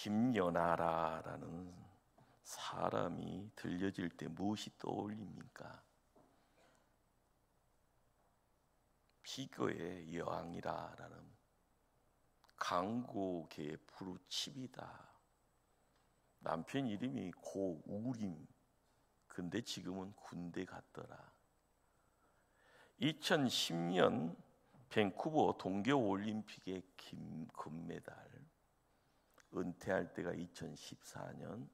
김연아라는 사람이 들려질 때 무엇이 떠올립니까? 피거의 여왕이라는 강고계의 부르칩이다. 남편 이름이 고우림. 근데 지금은 군대 갔더라. 2010년 밴쿠버 동계올림픽의 금메달, 은퇴할 때가 2014년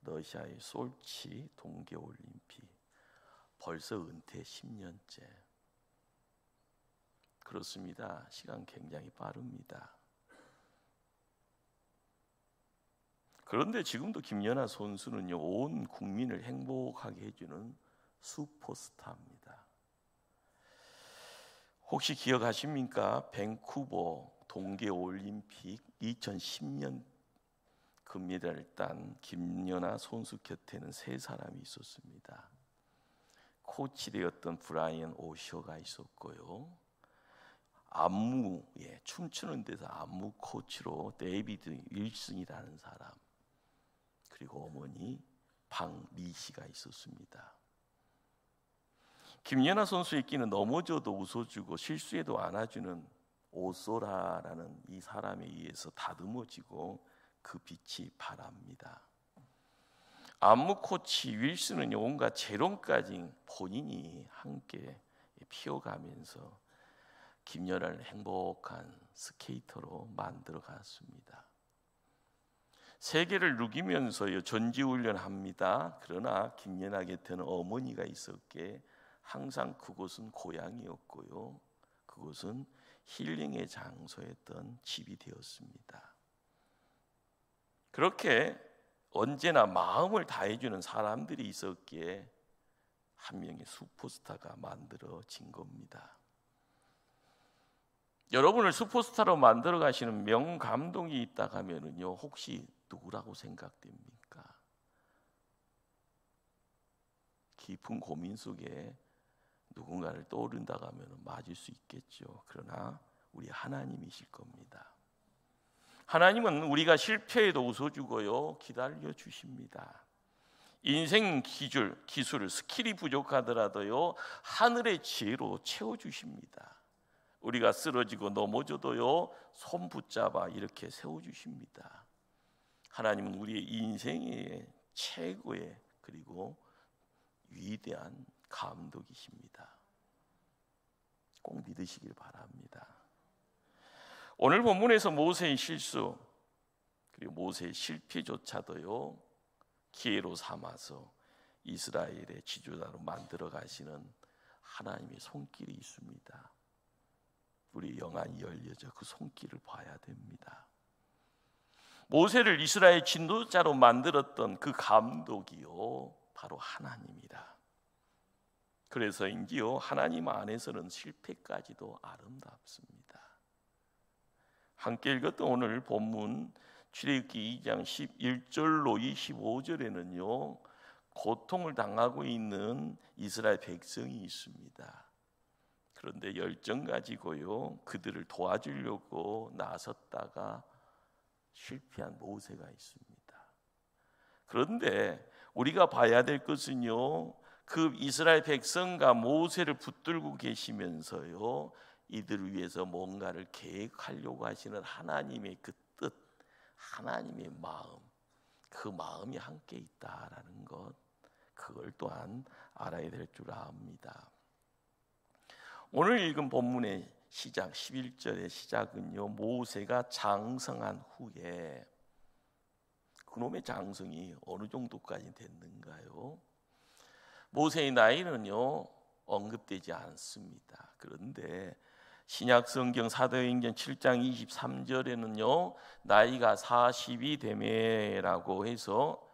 러시아의 솔치 동계올림픽. 벌써 은퇴 10년째. 그렇습니다. 시간 굉장히 빠릅니다. 그런데 지금도 김연아 선수는요, 온 국민을 행복하게 해주는 슈퍼스타입니다. 혹시 기억하십니까? 밴쿠버 동계올림픽 2010년 금메달을 딴 김연아 선수 곁에는 세 사람이 있었습니다. 코치되었던 브라이언 오셔가 있었고요, 안무, 춤추는 데서 안무 코치로 데이비드 윌슨이라는 사람, 그리고 어머니 방리 씨가 있었습니다. 김연아 선수에게는 넘어져도 웃어주고 실수해도 안아주는 오소라라는 이 사람에 의해서 다듬어지고 그 빛이 발합니다. 안무 코치 윌슨은 온갖 재롱까지 본인이 함께 피워가면서 김연아를 행복한 스케이터로 만들어 갔습니다. 세계를 누비면서 전지훈련합니다. 그러나 김연아 곁에는 어머니가 있었기에 항상 그곳은 고향이었고요, 그곳은 힐링의 장소였던 집이 되었습니다. 그렇게 언제나 마음을 다해주는 사람들이 있었기에 한 명의 슈퍼스타가 만들어진 겁니다. 여러분을 슈퍼스타로 만들어 가시는 명감독이 있다 하면은요, 혹시 누구라고 생각됩니까? 깊은 고민 속에 누군가를 떠오른다 하면 맞을 수 있겠죠. 그러나 우리 하나님이실 겁니다. 하나님은 우리가 실패해도 웃어주고요, 기다려 주십니다. 인생 기술, 스킬이 부족하더라도요, 하늘의 지혜로 채워주십니다. 우리가 쓰러지고 넘어져도요, 손 붙잡아 이렇게 세워주십니다. 하나님은 우리의 인생의 최고의 그리고 위대한 감독이십니다. 꼭 믿으시길 바랍니다. 오늘 본문에서 모세의 실수 그리고 모세의 실패조차도요, 기회로 삼아서 이스라엘의 지도자로 만들어 가시는 하나님의 손길이 있습니다. 우리 영안이 열려져 그 손길을 봐야 됩니다. 모세를 이스라엘 지도자로 만들었던 그 감독이요, 바로 하나님이라. 그래서인지요, 하나님 안에서는 실패까지도 아름답습니다. 함께 읽었던 오늘 본문 출애굽기 2장 11절로 25절에는요, 고통을 당하고 있는 이스라엘 백성이 있습니다. 그런데 열정 가지고요, 그들을 도와주려고 나섰다가 실패한 모세가 있습니다. 그런데 우리가 봐야 될 것은요, 그 이스라엘 백성과 모세를 붙들고 계시면서요, 이들을 위해서 뭔가를 계획하려고 하시는 하나님의 그 뜻, 하나님의 마음, 그 마음이 함께 있다라는 것, 그걸 또한 알아야 될 줄 압니다. 오늘 읽은 본문의 시작 11절의 시작은요, 모세가 장성한 후에, 그놈의 장성이 어느 정도까지 됐는가요? 모세의 나이는요, 언급되지 않습니다. 그런데 신약 성경 사도행전 7장 23절에는요, 나이가 40이 되매라고 해서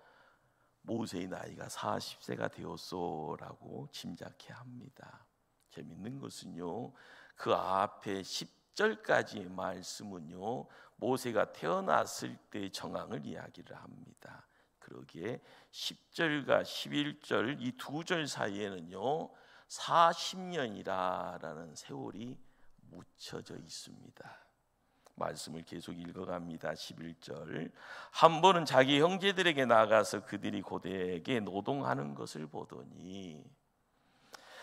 모세의 나이가 40세가 되었소라고 짐작해 합니다. 재밌는 것은요, 그 앞에 10절까지의 말씀은요, 모세가 태어났을 때의 정황을 이야기를 합니다. 그러기에 10절과 11절 이 두 절 사이에는요, 40년이라는 세월이 묻혀져 있습니다. 말씀을 계속 읽어갑니다. 11절. 한 번은 자기 형제들에게 나가서 그들이 고대에게 노동하는 것을 보더니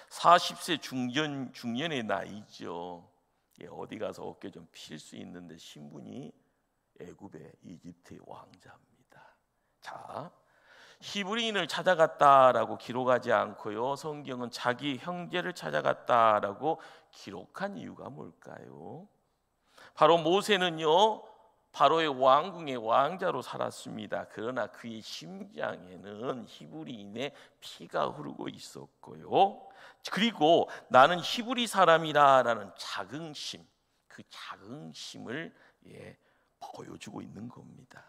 40세 중년의 나이죠. 어디 가서 어깨 좀 필 수 있는데 신분이 애굽의 이집트의 왕자입니다. 자, 히브리인을 찾아갔다라고 기록하지 않고요, 성경은 자기 형제를 찾아갔다라고 기록한 이유가 뭘까요? 바로 모세는요, 바로의 왕궁의 왕자로 살았습니다. 그러나 그의 심장에는 히브리인의 피가 흐르고 있었고요, 그리고 나는 히브리 사람이라는 자긍심, 그 자긍심을 보여주고 있는 겁니다.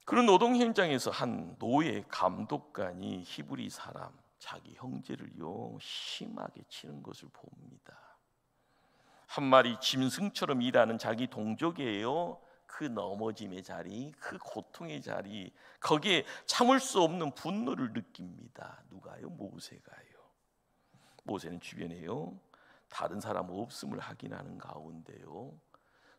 그런 노동 현장에서 한 노예 감독관이 히브리 사람, 자기 형제를요 심하게 치는 것을 봅니다. 한 마리 짐승처럼 일하는 자기 동족이에요. 그 넘어짐의 자리, 그 고통의 자리, 거기에 참을 수 없는 분노를 느낍니다. 누가요? 모세가요. 모세는 주변에요 다른 사람 없음을 확인하는 가운데요,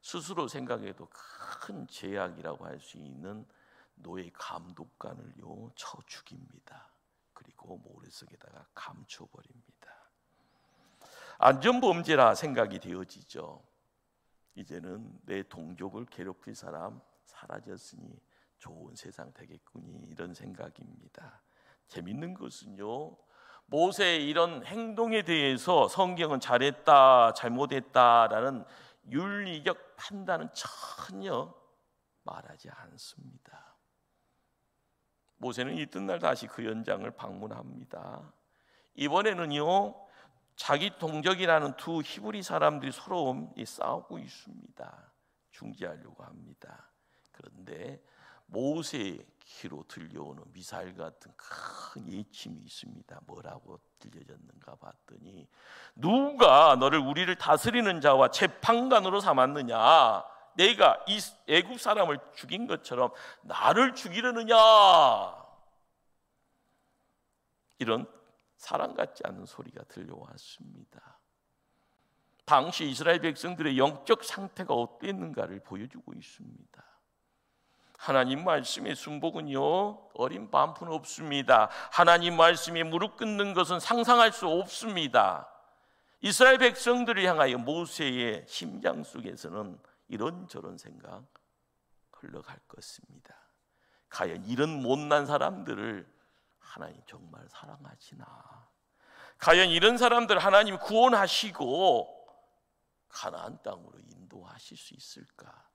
스스로 생각해도 큰 죄악이라고 할 수 있는 노예 감독관을요 쳐 죽입니다. 그리고 모래속에다가 감춰버립니다. 안전범죄라 생각이 되어지죠. 이제는 내 동족을 괴롭힐 사람 사라졌으니 좋은 세상 되겠군이, 이런 생각입니다. 재밌는 것은요, 모세의 이런 행동에 대해서 성경은 잘했다 잘못했다라는 윤리적 판단은 전혀 말하지 않습니다. 모세는 이튿날 다시 그 현장을 방문합니다. 이번에는요, 자기 동족이라는 두 히브리 사람들이 서로 싸우고 있습니다. 중지하려고 합니다. 그런데 모세의 귀로 들려오는 미사일 같은 큰 예침이 있습니다. 뭐라고 들려졌는가 봤더니, 누가 너를 우리를 다스리는 자와 재판관으로 삼았느냐? 내가 이 애굽 사람을 죽인 것처럼 나를 죽이려느냐? 이런 사람 같지 않은 소리가 들려왔습니다. 당시 이스라엘 백성들의 영적 상태가 어땠는가를 보여주고 있습니다. 하나님 말씀의 순복은요 어린 반푼 없습니다. 하나님 말씀에 무릎 꿇는 것은 상상할 수 없습니다. 이스라엘 백성들을 향하여 모세의 심장 속에서는 이런저런 생각 흘러갈 것입니다. 과연 이런 못난 사람들을 하나님 정말 사랑하시나? 과연 이런 사람들 하나님 구원하시고 가나안 땅으로 인도하실 수 있을까?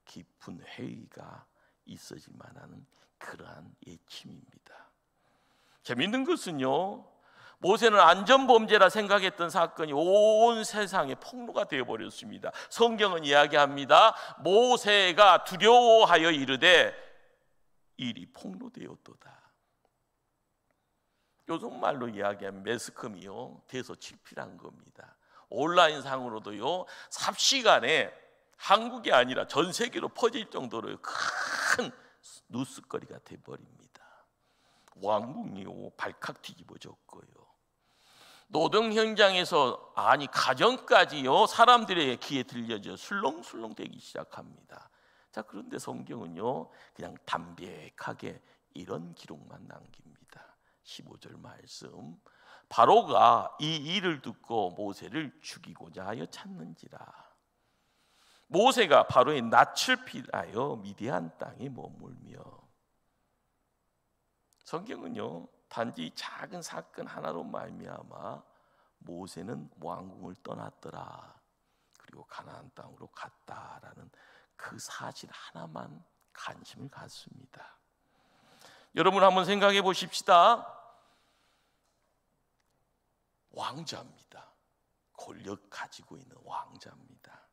깊은 회의가 있어질만 하는 그러한 예침입니다. 재밌는 것은요, 모세는 안전범죄라 생각했던 사건이 온 세상에 폭로가 되어버렸습니다. 성경은 이야기합니다. 모세가 두려워하여 이르되 일이 폭로되었도다. 요즘 말로 이야기하면 매스컴이요 대서칠필한 겁니다. 온라인상으로도요 삽시간에 한국이 아니라 전 세계로 퍼질 정도로 큰 뉴스거리가 돼버립니다. 왕궁이요 발칵 뒤집어졌고요, 노동 현장에서 아니 가정까지요 사람들의 귀에 들려져 술렁술렁대기 시작합니다. 자, 그런데 성경은요 그냥 담백하게 이런 기록만 남깁니다. 15절 말씀, 바로가 이 일을 듣고 모세를 죽이고자 하여 찾는지라. 모세가 바로의 낯을 피하여 미디안 땅에 머물며. 성경은요 단지 작은 사건 하나로 말미암아 모세는 왕궁을 떠났더라, 그리고 가나안 땅으로 갔다라는 그 사실 하나만 관심을 갖습니다. 여러분 한번 생각해 보십시다. 왕자입니다. 권력 가지고 있는 왕자입니다.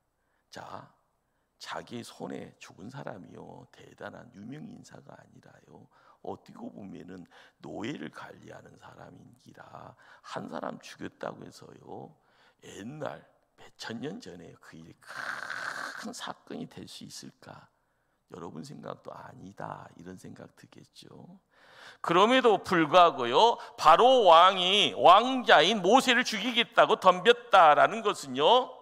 자, 자기 손에 죽은 사람이요 대단한 유명 인사가 아니라요 어떻게 보면은 노예를 관리하는 사람인기라 한 사람 죽였다고 해서요 옛날 몇천 년 전에 그 일이 큰 사건이 될 수 있을까? 여러분 생각도 아니다 이런 생각 들겠죠. 그럼에도 불구하고요 바로 왕이 왕자인 모세를 죽이겠다고 덤볐다라는 것은요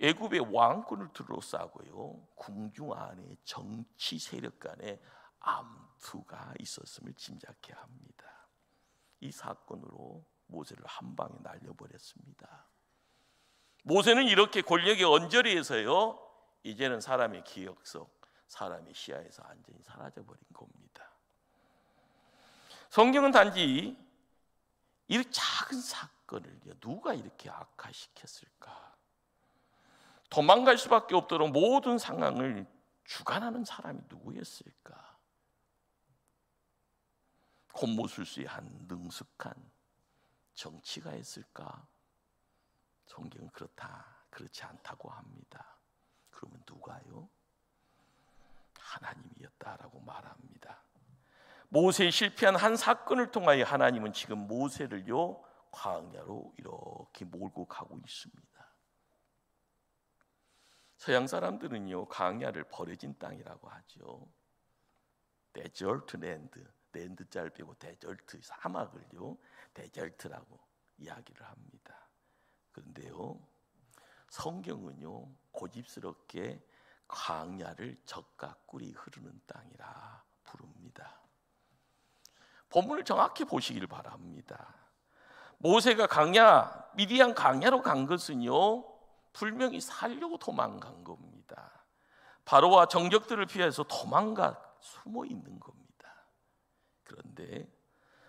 애굽의 왕권을 둘러싸고요, 궁중 안에 정치 세력 간의 암투가 있었음을 짐작해야 합니다. 이 사건으로 모세를 한 방에 날려버렸습니다. 모세는 이렇게 권력의 언저리에서요, 이제는 사람의 기억 속, 사람의 시야에서 완전히 사라져버린 겁니다. 성경은 단지 이 작은 사건을 누가 이렇게 악화시켰을까? 도망갈 수밖에 없도록 모든 상황을 주관하는 사람이 누구였을까? 곤모술수의 한 능숙한 정치가였을까? 성경은 그렇지 않다고 합니다. 그러면 누가요? 하나님이었다라고 말합니다. 모세의 실패한 한 사건을 통하여 하나님은 지금 모세를요, 광야로 이렇게 몰고 가고 있습니다. 서양 사람들은요, 광야를 버려진 땅이라고 하죠. 데저트 랜드, 랜드 짤 빼고 데저트, 사막을요 데저트라고 이야기를 합니다. 그런데요, 성경은요 고집스럽게 광야를 젖과 꿀이 흐르는 땅이라 부릅니다. 본문을 정확히 보시길 바랍니다. 모세가 미디안 광야로 간 것은요, 분명히 살려고 도망간 겁니다. 바로와 정적들을 피해서 숨어 있는 겁니다. 그런데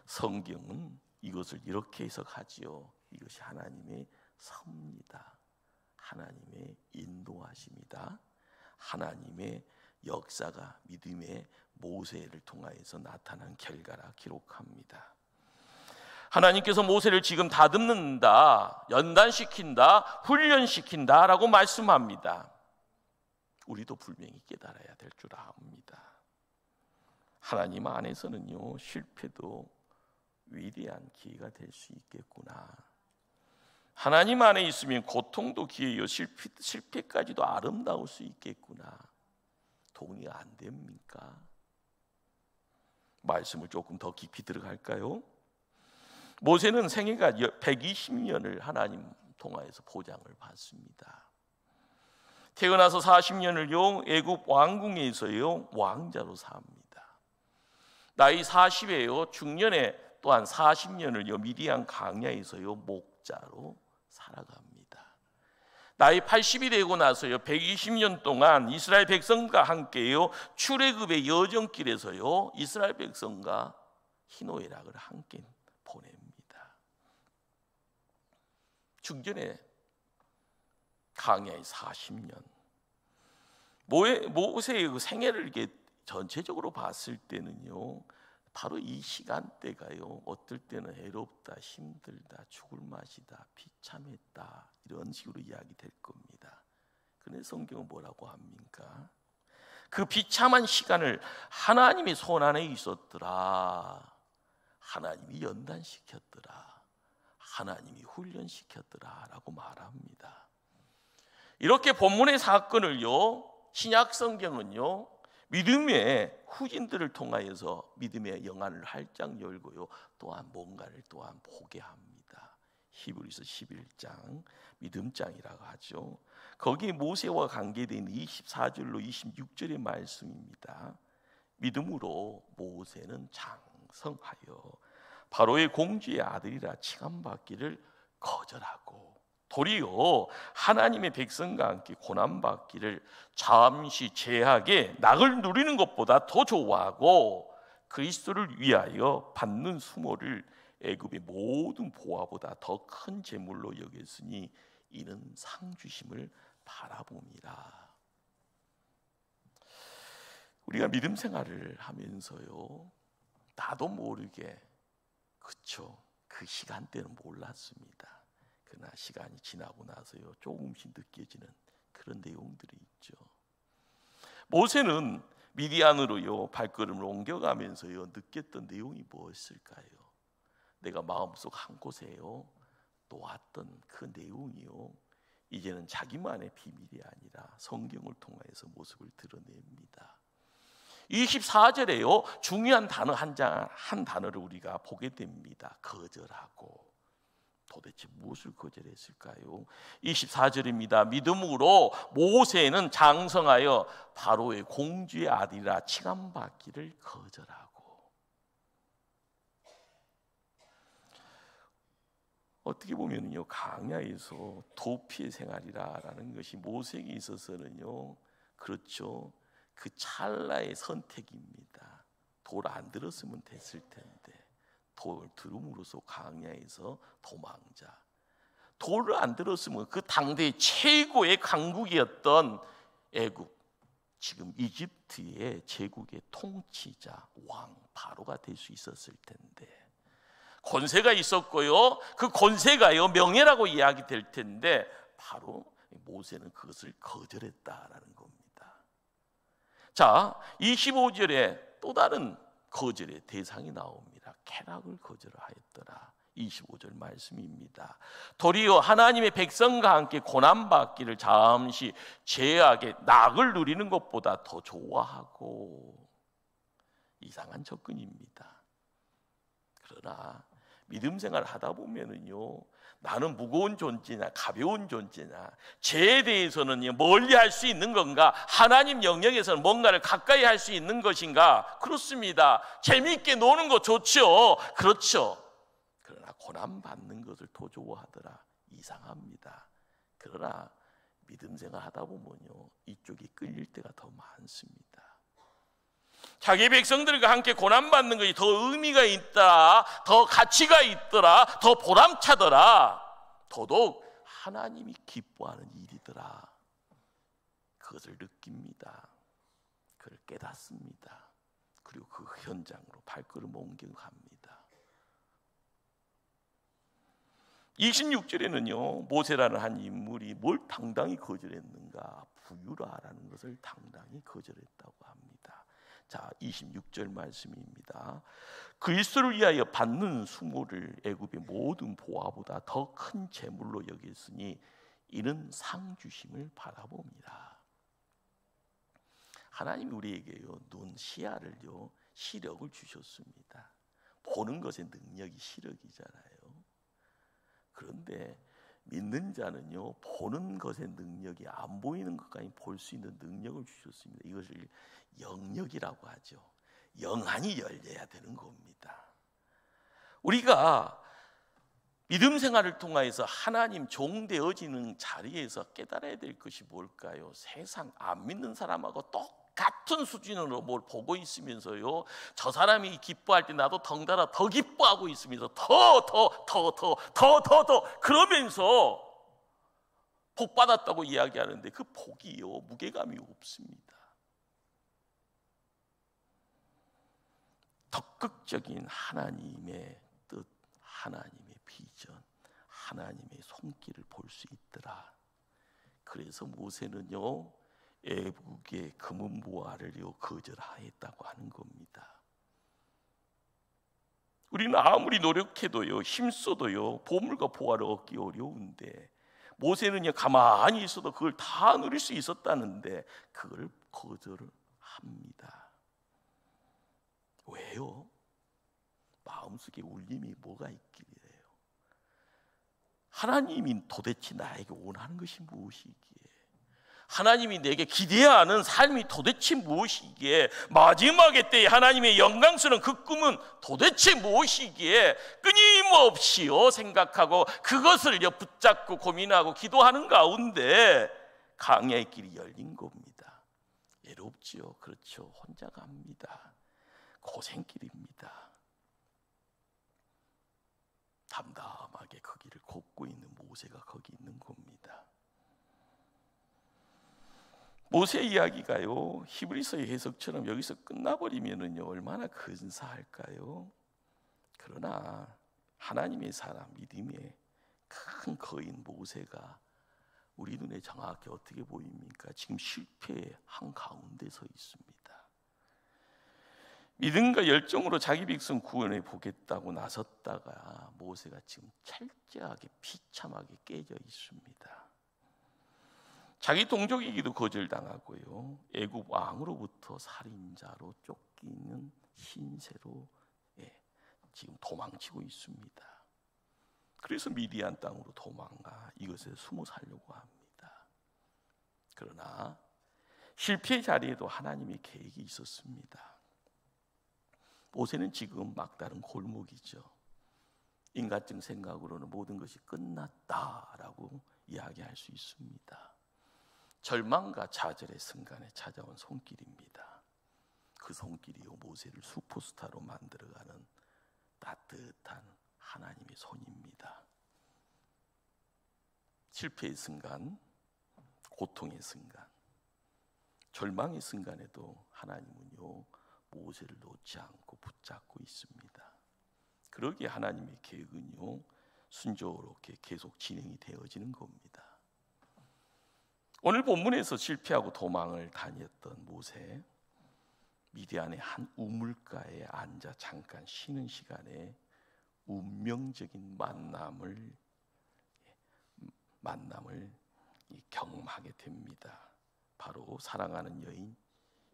성경은 이것을 이렇게 해석하지요. 이것이 하나님의 섭니다. 하나님의 인도하심이다. 하나님의 역사가 믿음의 모세를 통하여서 나타난 결과라 기록합니다. 하나님께서 모세를 지금 다듬는다, 연단시킨다, 훈련시킨다라고 말씀합니다. 우리도 분명히 깨달아야 될 줄 압니다. 하나님 안에서는요, 실패도 위대한 기회가 될 수 있겠구나. 하나님 안에 있으면 고통도 기회요, 실패까지도 아름다울 수 있겠구나. 동의 안 됩니까? 말씀을 조금 더 깊이 들어갈까요? 모세는 생애가 120년을 하나님 통하여서 보장을 받습니다. 태어나서 40년을요 애굽 왕궁에서요 왕자로 삽니다. 나이 40에요 중년에 또한 40년을요 미디안 광야에서요 목자로 살아갑니다. 나이 80이 되고 나서요 120년 동안 이스라엘 백성과 함께요 출애굽의 여정길에서요 이스라엘 백성과 희노애락을 함께 보냅니다. 중전에 광야의 40년, 모세의 그 생애를 이렇게 전체적으로 봤을 때는요, 바로 이 시간대가요, 어떨 때는 해롭다, 힘들다, 죽을 맛이다, 비참했다, 이런 식으로 이야기될 겁니다. 그런데 성경은 뭐라고 합니까? 그 비참한 시간을 하나님의 손 안에 있었더라, 하나님이 연단시켰더라, 하나님이 훈련시켰더라라고 말합니다. 이렇게 본문의 사건을요 신약 성경은요 믿음의 후진들을 통하여서 믿음의 영안을 활짝 열고요 또한 뭔가를 또한 보게 합니다. 히브리서 11장 믿음장이라고 하죠. 거기에 모세와 관계된 24절로 26절의 말씀입니다. 믿음으로 모세는 장성하여 바로의 공주의 아들이라 칭함받기를 거절하고 도리어 하나님의 백성과 함께 고난받기를 잠시 제하게 낙을 누리는 것보다 더 좋아하고 그리스도를 위하여 받는 수모를 애굽의 모든 보화보다 더 큰 재물로 여겼으니 이는 상 주심을 바라봅니다. 우리가 믿음 생활을 하면서요 나도 모르게 그쵸 그 시간대는 몰랐습니다. 그러나 시간이 지나고 나서요 조금씩 느껴지는 그런 내용들이 있죠. 모세는 미디안으로요 발걸음을 옮겨가면서요 느꼈던 내용이 무엇일까요? 내가 마음속 한 곳에요 놓았던 그 내용이요 이제는 자기만의 비밀이 아니라 성경을 통해서 모습을 드러냅니다. 24절에요 중요한 단어 한 단어를 우리가 보게 됩니다. 거절하고 도대체 무엇을 거절했을까요? 24절입니다. 믿음으로 모세는 장성하여 바로의 공주의 아들이라 칭함받기를 거절하고. 어떻게 보면요, 광야에서 도피의 생활이라는 것이 모세에게 있어서는요, 그렇죠, 그 찰나의 선택입니다. 돌 안 들었으면 됐을 텐데 돌 들음으로써 광야에서 도망자. 돌을 안 들었으면 그 당대의 최고의 강국이었던 애굽, 지금 이집트의 제국의 통치자 왕 바로가 될 수 있었을 텐데, 권세가 있었고요, 그 권세가요 명예라고 이야기될 텐데 바로 모세는 그것을 거절했다라는 겁니다. 자, 25절에 또 다른 거절의 대상이 나옵니다. 쾌락을 거절하였더라. 25절 말씀입니다. 도리어 하나님의 백성과 함께 고난받기를 잠시 죄악의 낙을 누리는 것보다 더 좋아하고. 이상한 접근입니다. 그러나 믿음 생활을 하다 보면은요, 나는 무거운 존재냐 가벼운 존재냐, 죄에 대해서는 멀리 할 수 있는 건가, 하나님 영역에서는 뭔가를 가까이 할 수 있는 것인가. 그렇습니다. 재미있게 노는 거 좋죠. 그렇죠. 그러나 고난받는 것을 더 좋아하더라. 이상합니다. 그러나 믿음 생활 하다 보면요, 이쪽이 끌릴 때가 더 많습니다. 자기 백성들과 함께 고난받는 것이 더 의미가 있더라, 더 가치가 있더라, 더 보람차더라, 더더욱 하나님이 기뻐하는 일이더라. 그것을 느낍니다. 그걸 깨닫습니다. 그리고 그 현장으로 발걸음 옮겨갑니다. 26절에는요, 모세라는 한 인물이 뭘 당당히 거절했는가? 부유라라는 것을 당당히 거절했다고 합니다. 자, 26절 말씀입니다. 그리스도를 위하여 받는 수모를 애굽의 모든 보화보다 더 큰 재물로 여겼으니 이는 상 주심을 바라봅니다. 하나님이 우리에게요, 눈 시야를요, 시력을 주셨습니다. 보는 것의 능력이 시력이잖아요. 그런데 믿는 자는요, 보는 것의 능력이 안 보이는 것까지 볼 수 있는 능력을 주셨습니다. 이것을 영역이라고 하죠. 영안이 열려야 되는 겁니다. 우리가 믿음 생활을 통하여서 하나님 종 되어지는 자리에서 깨달아야 될 것이 뭘까요? 세상 안 믿는 사람하고 똑같은 수준으로 뭘 보고 있으면서요, 저 사람이 기뻐할 때 나도 덩달아 더 기뻐하고 있으면서 더 그러면서 복 받았다고 이야기하는데 그 복이요, 무게감이 없습니다. 적극적인 하나님의 뜻, 하나님의 비전, 하나님의 손길을 볼 수 있더라. 그래서 모세는요, 애국의 금은 보화를요 거절하였다고 하는 겁니다. 우리는 아무리 노력해도요, 힘써도요, 보물과 보화를 얻기 어려운데 모세는요, 가만히 있어도 그걸 다 누릴 수 있었다는데 그걸 거절을 합니다. 왜요? 마음속에 울림이 뭐가 있길래요? 하나님이 도대체 나에게 원하는 것이 무엇이기에? 하나님이 내게 기대하는 삶이 도대체 무엇이기에? 마지막에 때에 하나님의 영광스러운 그 꿈은 도대체 무엇이기에? 끊임없이요 생각하고 그것을요 붙잡고 고민하고 기도하는 가운데 광야의 길이 열린 겁니다. 외롭지요. 그렇죠. 혼자 갑니다. 고생길입니다. 담담하게 그 길을 걷고 있는 모세가 거기 있는 겁니다. 모세 이야기가요, 히브리서의 해석처럼 여기서 끝나버리면은요, 얼마나 근사할까요? 그러나 하나님의 사람, 믿음의 큰 거인 모세가 우리 눈에 정확히 어떻게 보입니까? 지금 실패의 한가운데 서 있습니다. 믿음과 열정으로 자기 백성 구원해 보겠다고 나섰다가 모세가 지금 철저하게 비참하게 깨져 있습니다. 자기 동족이기도 거절당하고요, 애굽 왕으로부터 살인자로 쫓기는 신세로 지금 도망치고 있습니다. 그래서 미디안 땅으로 도망가 이것에 숨어 살려고 합니다. 그러나 실패의 자리에도 하나님의 계획이 있었습니다. 모세는 지금 막다른 골목이죠. 인간적 생각으로는 모든 것이 끝났다라고 이야기할 수 있습니다. 절망과 좌절의 순간에 찾아온 손길입니다. 그 손길이요 모세를 슈퍼스타로 만들어가는 따뜻한 하나님의 손입니다. 실패의 순간, 고통의 순간, 절망의 순간에도 하나님은요 모세를 놓지 않고 붙잡고 있습니다. 그러기에 하나님의 계획은요 순조롭게 계속 진행이 되어지는 겁니다. 오늘 본문에서 실패하고 도망을 다녔던 모세, 미디안의 한 우물가에 앉아 잠깐 쉬는 시간에 운명적인 만남을 경험하게 됩니다. 바로 사랑하는 여인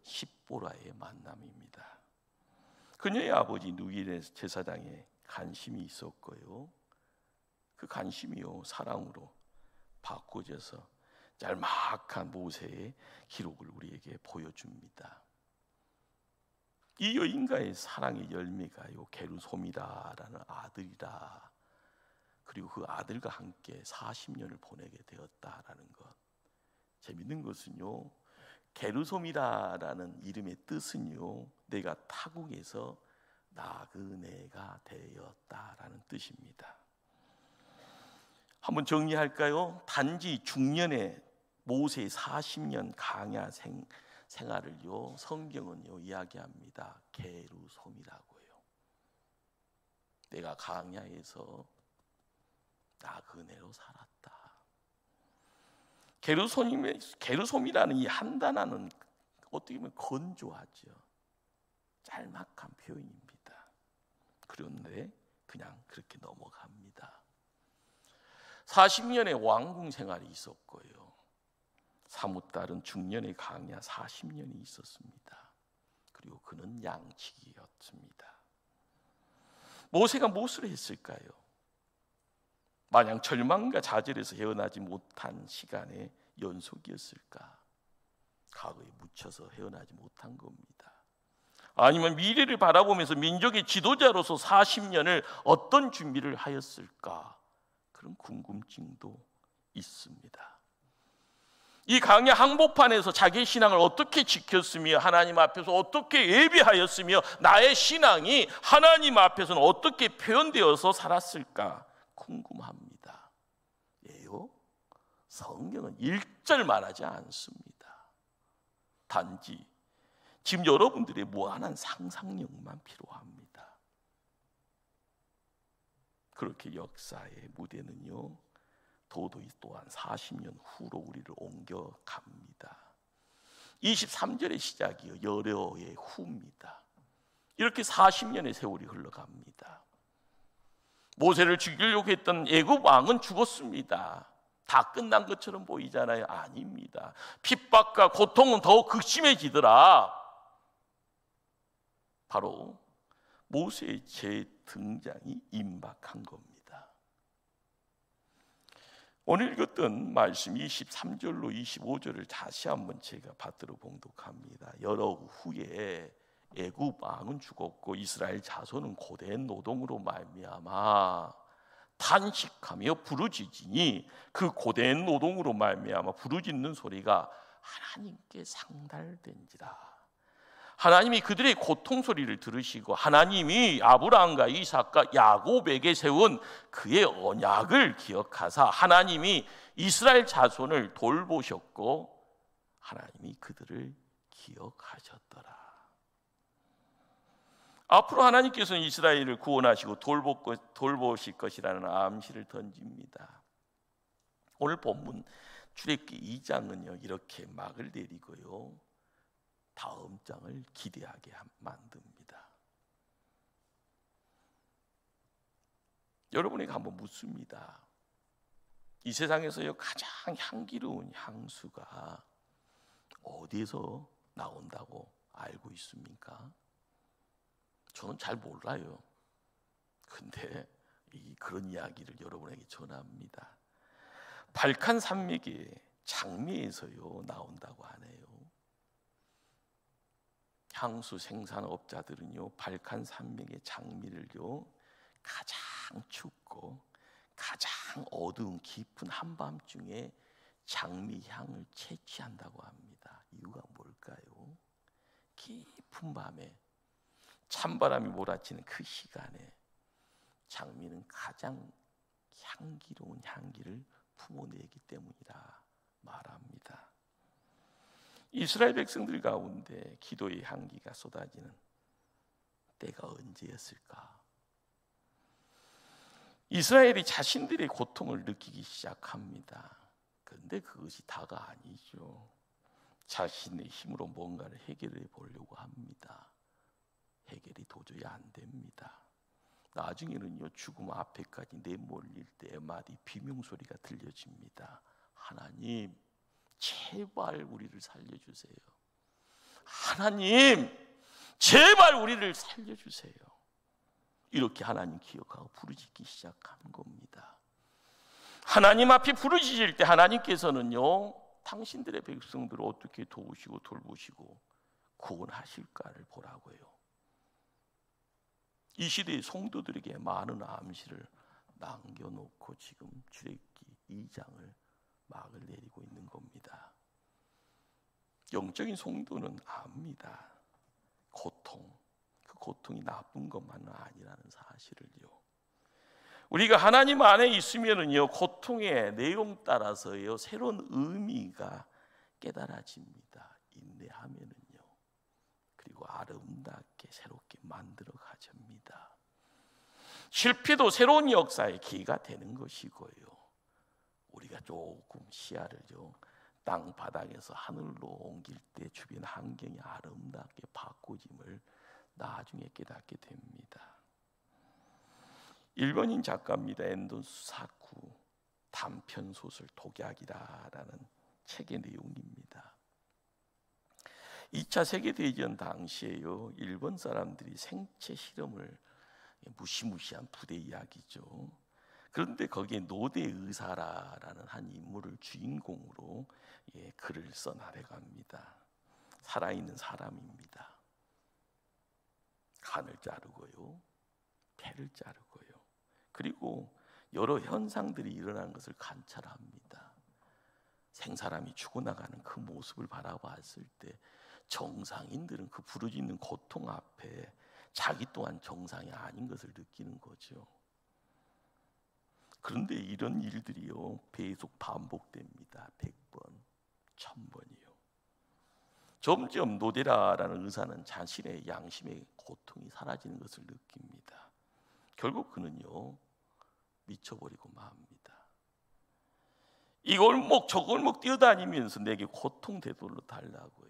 십보라의 만남입니다. 그녀의 아버지 누일의 제사장에 관심이 있었고요. 그 관심이요 사랑으로 바꿔져서 짤막한 모세의 기록을 우리에게 보여줍니다. 이 여인과의 사랑의 열매가요 게르솜이라는 아들이다. 그리고 그 아들과 함께 40년을 보내게 되었다라는 것. 재밌는 것은요 게르솜이라는 이름의 뜻은요 내가 타국에서 나그네가 되었다라는 뜻입니다. 한번 정리할까요? 단지 중년의 모세의 40년 강야 생활을요 성경은요 이야기합니다. 게르솜이라고요. 내가 강야에서 나그네로 살았다. 게르솜이라는 이 한 단어는 어떻게 보면 건조하죠. 짤막한 표현입니다. 그런데 그냥 그렇게 넘어갑니다. 40년의 왕궁 생활이 있었고요. 사뭇 다른 중년의 강야 40년이 있었습니다. 그리고 그는 양치기였습니다. 모세가 무엇을 했을까요? 마냥 절망과 좌절에서 헤어나지 못한 시간의 연속이었을까? 과거에 묻혀서 헤어나지 못한 겁니다. 아니면 미래를 바라보면서 민족의 지도자로서 40년을 어떤 준비를 하였을까? 그런 궁금증도 있습니다. 이 강야 한복판에서 자기의 신앙을 어떻게 지켰으며 하나님 앞에서 어떻게 예배하였으며 나의 신앙이 하나님 앞에서는 어떻게 표현되어서 살았을까 궁금합니다. 예요? 성경은 1절 말하지 않습니다. 단지 지금 여러분들의 무한한 상상력만 필요합니다. 그렇게 역사의 무대는요 도도히 또한 40년 후로 우리를 옮겨갑니다. 23절의 시작이요 여려의 후입니다. 이렇게 40년의 세월이 흘러갑니다. 모세를 죽이려고 했던 애굽 왕은 죽었습니다. 다 끝난 것처럼 보이잖아요. 아닙니다. 핍박과 고통은 더욱 극심해지더라. 바로 모세의 재등장이 임박한 겁니다. 오늘 읽었던 말씀 23절로 25절을 다시 한번 제가 받들어 봉독합니다. 여러 후에 애굽 왕은 죽었고 이스라엘 자손은 고된 노동으로 말미암아 탄식하며 부르짖으니 그 고된 노동으로 말미암아 부르짖는 소리가 하나님께 상달된지라. 하나님이 그들의 고통 소리를 들으시고 하나님이 아브라함과 이삭과 야곱에게 세운 그의 언약을 기억하사 하나님이 이스라엘 자손을 돌보셨고 하나님이 그들을 기억하셨더라. 앞으로 하나님께서는 이스라엘을 구원하시고 돌보실 것이라는 암시를 던집니다. 오늘 본문 출애굽기 2장은요 이렇게 막을 내리고요 다음 장을 기대하게 만듭니다. 여러분에게 한번 묻습니다. 이 세상에서요 가장 향기로운 향수가 어디에서 나온다고 알고 있습니까? 저는 잘 몰라요. 근데 그런 이야기를 여러분에게 전합니다. 발칸 산맥의 장미에서요 나온다고 하네요. 향수 생산업자들은요 발칸 산맥의 장미를요 가장 춥고 가장 어두운 깊은 한밤중에 장미 향을 채취한다고 합니다. 이유가 뭘까요? 깊은 밤에 찬바람이 몰아치는 그 시간에 장미는 가장 향기로운 향기를 품어내기 때문이라 말합니다. 이스라엘 백성들 가운데 기도의 향기가 쏟아지는 때가 언제였을까? 이스라엘이 자신들의 고통을 느끼기 시작합니다. 그런데 그것이 다가 아니죠. 자신의 힘으로 뭔가를 해결해 보려고 합니다. 해결이 도저히 안 됩니다. 나중에는요 죽음 앞에까지 내몰릴 때 마디 비명소리가 들려집니다. 하나님 제발 우리를 살려주세요. 하나님 제발 우리를 살려주세요. 이렇게 하나님 기억하고 부르짖기 시작하는 겁니다. 하나님 앞에 부르짖을 때 하나님께서는요 당신들의 백성들을 어떻게 도우시고 돌보시고 구원하실까를 보라고요. 이 시대의 성도들에게 많은 암시를 남겨놓고 지금 출애굽기 2장을 막을 내리고 있는 겁니다. 영적인 성도는 압니다. 고통, 그 고통이 나쁜 것만은 아니라는 사실을요. 우리가 하나님 안에 있으면은요 고통의 내용 따라서요 새로운 의미가 깨달아집니다. 인내하면은요 그리고 아름답게 새롭게 만들어 가집니다. 실패도 새로운 역사의 기회가 되는 것이고요. 우리가 조금 시야를요 땅 바닥에서 하늘로 옮길 때 주변 환경이 아름답게 바꿔짐을 나중에 깨닫게 됩니다. 일본인 작가입니다. 엔돈수 사쿠 단편 소설 독약이라는 책의 내용입니다. 2차 세계대전 당시에요 일본 사람들이 생체 실험을 무시무시한 부대 이야기죠. 그런데 거기에 노대 의사라는 한 인물을 주인공으로 글을 써 나래갑니다. 살아있는 사람입니다. 간을 자르고요 폐를 자르고요 그리고 여러 현상들이 일어나는 것을 관찰합니다. 생사람이 죽어나가는 그 모습을 바라봤을 때 정상인들은 그 부르짖는 고통 앞에 자기 또한 정상이 아닌 것을 느끼는 거죠. 그런데 이런 일들이요 계속 반복됩니다. 100번, 1000번이요. 점점 노데라라는 의사는 자신의 양심의 고통이 사라지는 것을 느낍니다. 결국 그는요 미쳐버리고 맙니다. 이 골목 저 골목 뛰어다니면서 내게 고통 되돌려 달라고요.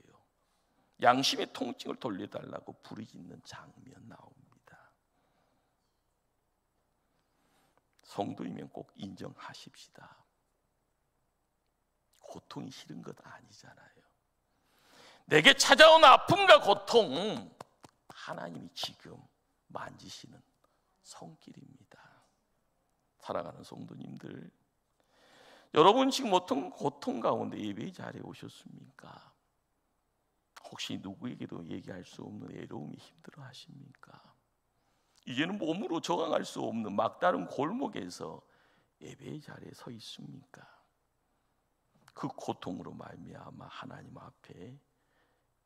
양심의 통증을 돌려달라고 부르짖는 장면 나옵니다. 성도이면 꼭 인정하십시다. 고통이 싫은 것 아니잖아요. 내게 찾아온 아픔과 고통 하나님이 지금 만지시는 손길입니다. 사랑하는 성도님들, 여러분 지금 어떤 고통 가운데 예배 자리에 오셨습니까? 혹시 누구에게도 얘기할 수 없는 외로움이 힘들어 하십니까? 이제는 몸으로 저강할 수 없는 막다른 골목에서 예배의 자리에 서 있습니까? 그 고통으로 말미암아 하나님 앞에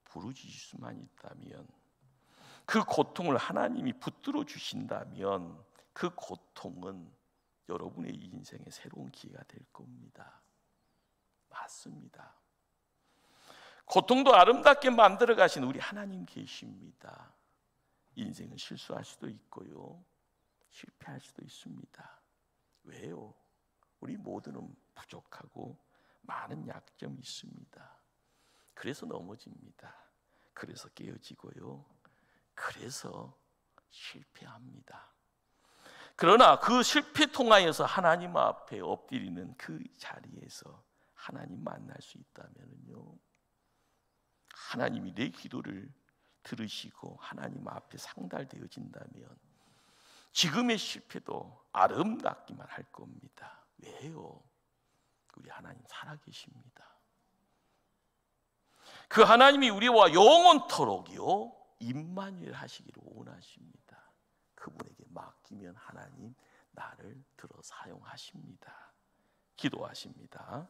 부르짖을 수만 있다면, 그 고통을 하나님이 붙들어 주신다면 그 고통은 여러분의 인생의 새로운 기회가 될 겁니다. 맞습니다. 고통도 아름답게 만들어 가신 우리 하나님 계십니다. 인생은 실수할 수도 있고요, 실패할 수도 있습니다. 왜요? 우리 모두는 부족하고 많은 약점이 있습니다. 그래서 넘어집니다. 그래서 깨어지고요, 그래서 실패합니다. 그러나 그 실패 통하여서 하나님 앞에 엎드리는 그 자리에서 하나님 만날 수 있다면요, 하나님이 내 기도를 들으시고 하나님 앞에 상달되어진다면 지금의 실패도 아름답기만 할 겁니다. 왜요? 우리 하나님 살아계십니다. 그 하나님이 우리와 영원토록이요 임마누엘 하시기를 원하십니다. 그분에게 맡기면 하나님 나를 들어 사용하십니다. 기도하십니다.